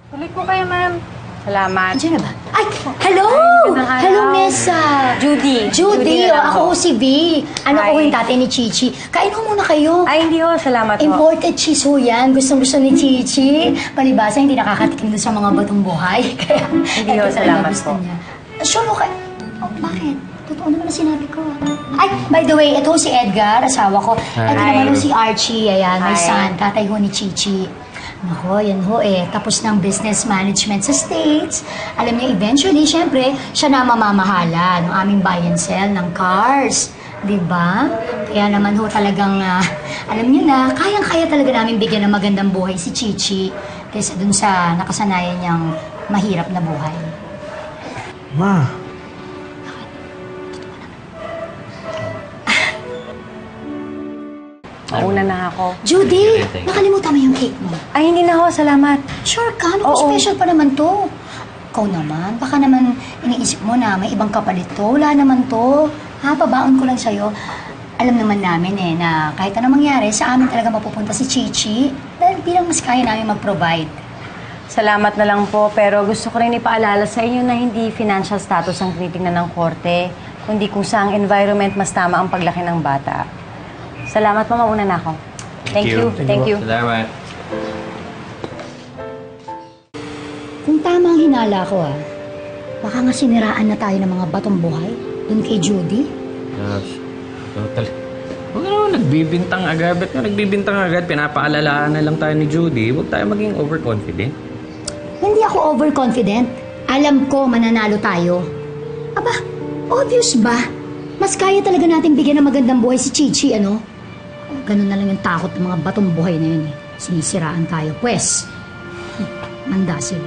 Tuloy po kayo, ma'am. Salamat. Andiyan na ba? Ay, hello! magandang araw. Hello, Miss Judy. Judy, na lang ako po. ho si V. Ano Hi. ko yung tatay ni Chichi. Kain ho muna kayo. Ay, hindi ho. Salamat po. Imported cheese ho yan. Gustong-gusto ni Chichi. Palibasa, hindi nakakatikim doon sa mga batong buhay. Kaya, Hindi ho, eto talaga salamat gusto po. niya. Sure ho kayo. Oh, bakit? Totoo naman na sinabi ko. Ay, by the way, ito si Edgar, asawa ko. Ito Hi. naman ho si Archie. Ayan, my Hi. son. Tatay ho ni Chichi. Nako, yan ho eh. Tapos ng business management sa States. Alam niya, eventually, syempre, siya na mamamahala ng aming buy and sell ng cars. Diba? Kaya naman ho talagang, alam niyo na, kayang-kaya talaga namin bigyan ng magandang buhay si Chichi kaysa dun sa nakasanayan niyang mahirap na buhay. Ma, Mauna na ako. Judy, nakalimutan mo yung cake mo. Ay, hindi na ho. Salamat. Sure ka? Ano Oo. special pa naman to? Ikaw naman, baka naman iniisip mo na may ibang kapalit to. Wala naman to. Ha, pabaon ko lang sa'yo. Alam naman namin eh na kahit anong mangyari, sa amin talaga mapupunta si Chichi dahil bilang mas kaya namin mag-provide. Salamat na lang po. Pero gusto ko rin ipaalala sa inyo na hindi financial status ang tinitingnan ng korte, kundi kung saang environment mas tama ang paglaki ng bata. Salamat po. Mauna na ako. Thank you. Thank you. salamat. Kung tama ang hinala ko baka nga siniraan na tayo ng mga batong buhay dun kay Judy. Gosh, total. Huwag ka naman nagbibintang agad. Ba't nga nagbibintang agad? Pinapaalalahan na lang tayo ni Judy. Huwag tayo maging overconfident. Hindi ako overconfident. Alam ko mananalo tayo. Aba, obvious ba? Mas kaya talaga natin bigyan ng magandang buhay si Chichi, ano? Ganun na lang yung takot ng mga batong buhay na yun eh. Sinisiraan tayo. Pwes, manda sila.